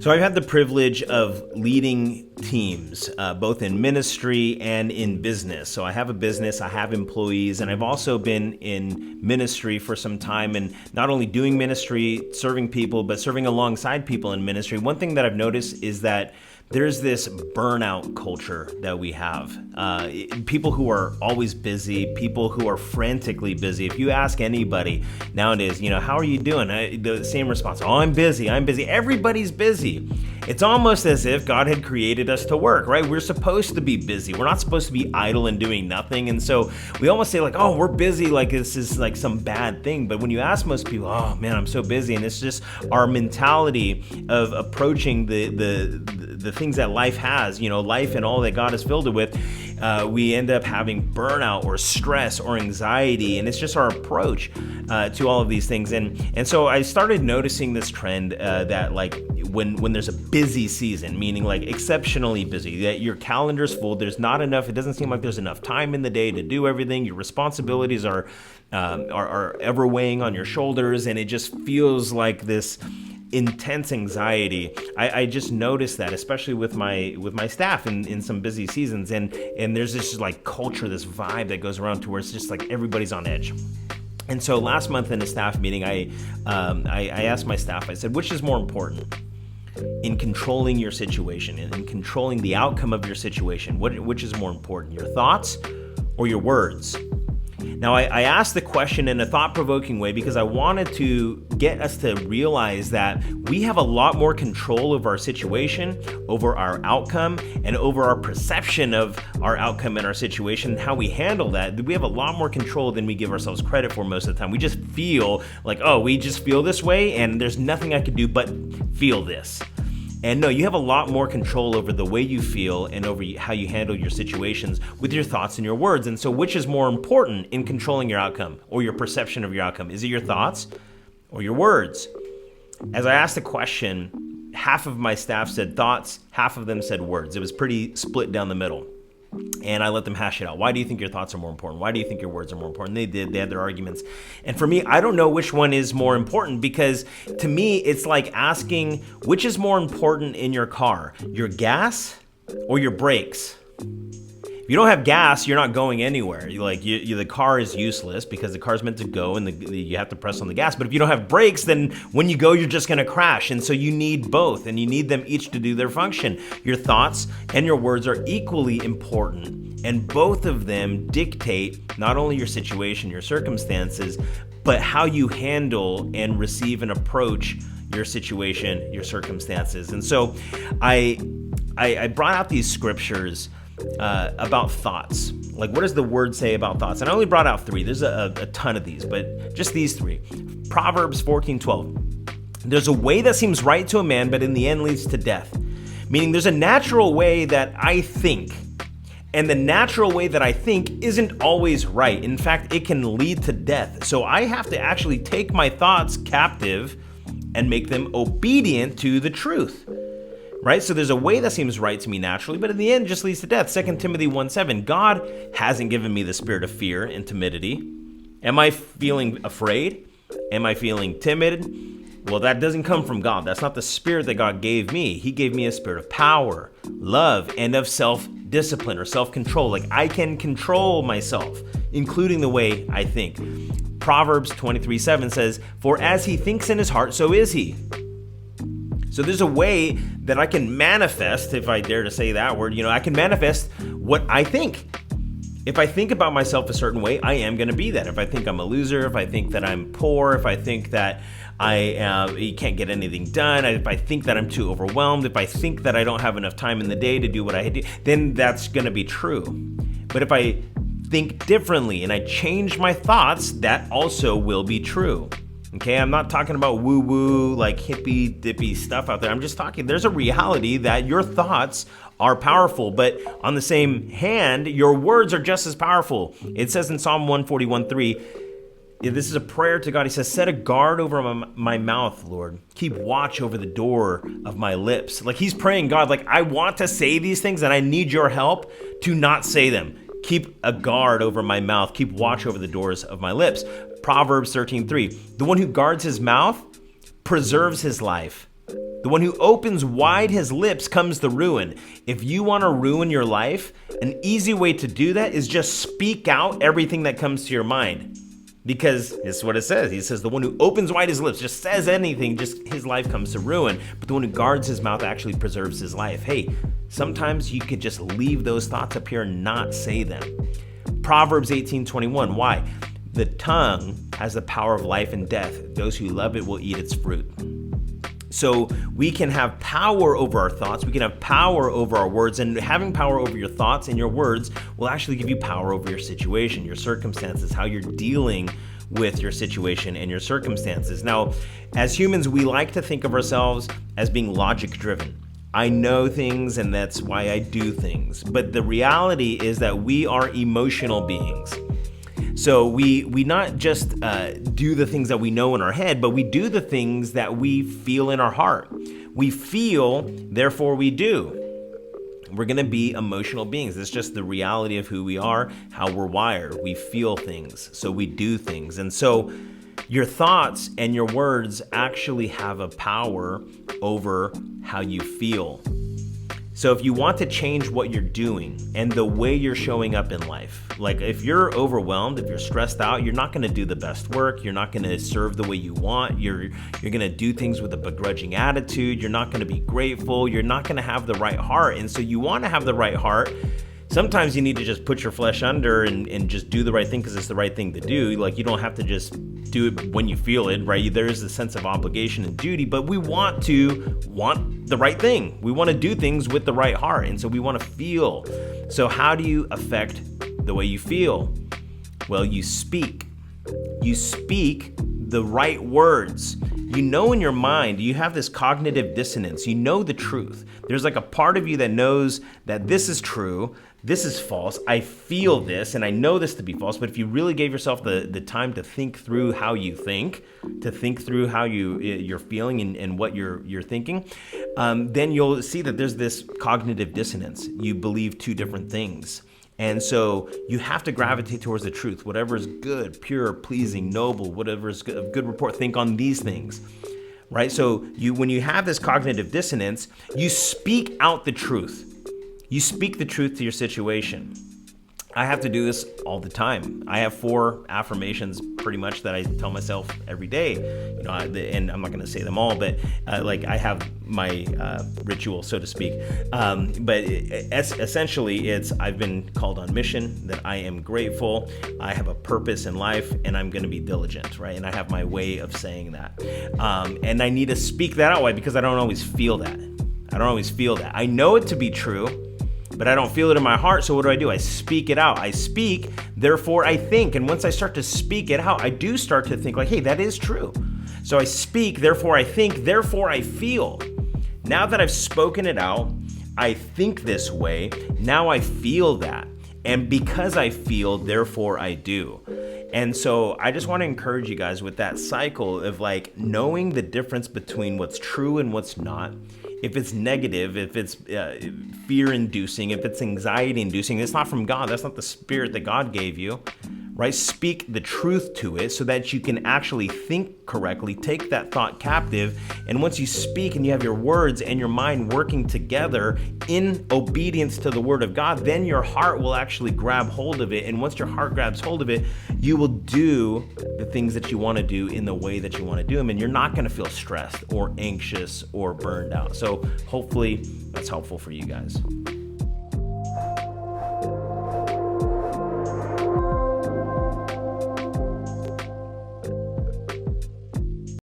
So I've had the privilege of leading teams, both in ministry and in business. So I have a business, I have employees, and I've also been in ministry for some time, and not only doing ministry, serving people, but serving alongside people in ministry. One thing that I've noticed is that there's this burnout culture that we have. People who are always busy, people who are frantically busy. If you ask anybody nowadays, how are you doing? The same response, oh, I'm busy. Everybody's busy. It's almost as if God had created us to work, right? We're supposed to be busy. We're not supposed to be idle and doing nothing. And so we almost say oh, we're busy, like this is like some bad thing. But when you ask most people, oh man, I'm so busy. And it's just our mentality of approaching the things that life has, life and all that God has filled it with, we end up having burnout or stress or anxiety, and it's just our approach to all of these things. And so I started noticing this trend that when there's a busy season, meaning exceptionally busy, that your calendar's full, there's not enough, it doesn't seem like there's enough time in the day to do everything, your responsibilities are ever weighing on your shoulders, and it just feels like this intense anxiety. I just noticed that, especially with my staff in some busy seasons, and there's this culture, this vibe that goes around to where it's just everybody's on edge. And so last month in a staff meeting, I asked my staff, I said, which is more important in controlling your situation and in controlling the outcome of your situation? Which is more important, your thoughts or your words? Now, I asked the question in a thought-provoking way because I wanted to get us to realize that we have a lot more control over our situation, over our outcome, and over our perception of our outcome and our situation, and how we handle that. We have a lot more control than we give ourselves credit for most of the time. We just feel we just feel this way, and there's nothing I can do but feel this. And no, you have a lot more control over the way you feel and over how you handle your situations with your thoughts and your words. And so which is more important in controlling your outcome or your perception of your outcome? Is it your thoughts or your words? As I asked the question, half of my staff said thoughts, half of them said words. It was pretty split down the middle. And I let them hash it out. Why do you think your thoughts are more important? Why do you think your words are more important? They did. They had their arguments. And for me, I don't know which one is more important, because to me, it's like asking which is more important in your car, your gas or your brakes? If you don't have gas, you're not going anywhere. The car is useless because the car's meant to go and you have to press on the gas. But if you don't have brakes, then when you go, you're just going to crash. And so you need both, and you need them each to do their function. Your thoughts and your words are equally important, and both of them dictate not only your situation, your circumstances, but how you handle and receive and approach your situation, your circumstances. And so I brought out these scriptures about thoughts. What does the word say about thoughts? And I only brought out 3. There's a ton of these, but just these 3. Proverbs 14:12. There's a way that seems right to a man, but in the end leads to death. Meaning there's a natural way that I think, and the natural way that I think isn't always right. In fact, it can lead to death. So I have to actually take my thoughts captive and make them obedient to the truth. Right? So there's a way that seems right to me naturally, but in the end just leads to death. 2 Timothy 1:7, God hasn't given me the spirit of fear and timidity. Am I feeling afraid? Am I feeling timid? Well, that doesn't come from God. That's not the spirit that God gave me. He gave me a spirit of power, love, and of self-discipline or self-control. I can control myself, including the way I think. Proverbs 23:7 says, for as he thinks in his heart, so is he. So there's a way that I can manifest, if I dare to say that word, I can manifest what I think. If I think about myself a certain way, I am going to be that. If I think I'm a loser, if I think that I'm poor, if I think that you can't get anything done, if I think that I'm too overwhelmed, if I think that I don't have enough time in the day to do what I do, then that's going to be true. But if I think differently and I change my thoughts, that also will be true. Okay, I'm not talking about woo-woo, hippy-dippy stuff out there. I'm just talking, there's a reality that your thoughts are powerful, but on the same hand, your words are just as powerful. It says in Psalm 141:3, this is a prayer to God. He says, set a guard over my mouth, Lord. Keep watch over the door of my lips. He's praying, God, I want to say these things and I need your help to not say them. Keep a guard over my mouth. Keep watch over the doors of my lips. Proverbs 13:3. The one who guards his mouth preserves his life, The one who opens wide his lips comes the ruin. If you want to ruin your life, an easy way to do that is just speak out everything that comes to your mind. Because it's what it says. He says the one who opens wide his lips, just says anything, just his life comes to ruin. But the one who guards his mouth actually preserves his life. Hey, sometimes you could just leave those thoughts up here and not say them. Proverbs 18:21. Why? The tongue has the power of life and death. Those who love it will eat its fruit. So we can have power over our thoughts. We can have power over our words, and having power over your thoughts and your words will actually give you power over your situation, your circumstances, how you're dealing with your situation and your circumstances. Now, as humans, we like to think of ourselves as being logic driven. I know things and that's why I do things. But the reality is that we are emotional beings. So we not just do the things that we know in our head, but we do the things that we feel in our heart. We feel, therefore we do. We're going to be emotional beings. It's just the reality of who we are, how we're wired. We feel things, so we do things. And so your thoughts and your words actually have a power over how you feel. So if you want to change what you're doing and the way you're showing up in life, like if you're overwhelmed, if you're stressed out, you're not going to do the best work. You're not going to serve the way you want. You're going to do things with a begrudging attitude. You're not going to be grateful. You're not going to have the right heart. And so you want to have the right heart. Sometimes you need to just put your flesh under and just do the right thing because it's the right thing to do. Like you don't have to just do it when you feel it, right? There is a sense of obligation and duty, but we want the right thing. We want to do things with the right heart. And so we want to feel. So how do you affect the way you feel? Well, you speak. You speak the right words. You know in your mind, you have this cognitive dissonance. You know the truth. There's like a part of you that knows that this is true, this is false. I feel this and I know this to be false. But if you really gave yourself the time to think through how you think, to think through how you're feeling and what you're thinking, then you'll see that there's this cognitive dissonance. You believe two different things. And so you have to gravitate towards the truth. Whatever is good, pure, pleasing, noble, whatever is of good report, think on these things, right? So when you have this cognitive dissonance, you speak out the truth. You speak the truth to your situation. I have to do this all the time. I have 4 affirmations pretty much that I tell myself every day, and I'm not going to say them all, but I have my ritual, so to speak. But essentially it's, I've been called on mission, that I am grateful, I have a purpose in life, and I'm going to be diligent, right? And I have my way of saying that. And I need to speak that out. Why? Because I don't always feel that. I know it to be true, but I don't feel it in my heart, so what do? I speak it out. I speak, therefore I think. And once I start to speak it out, I do start to think like, hey, that is true. So I speak, therefore I think, therefore I feel. Now that I've spoken it out, I think this way, now I feel that. And because I feel, therefore I do. And so I just want to encourage you guys with that cycle of like knowing the difference between what's true and what's not. If it's negative, if it's fear-inducing, if it's anxiety-inducing, it's not from God. That's not the spirit that God gave you, right? Speak the truth to it so that you can actually think correctly, take that thought captive. And once you speak and you have your words and your mind working together in obedience to the word of God, then your heart will actually grab hold of it. And once your heart grabs hold of it, you will do the things that you want to do in the way that you want to do them. And you're not going to feel stressed or anxious or burned out. So hopefully that's helpful for you guys.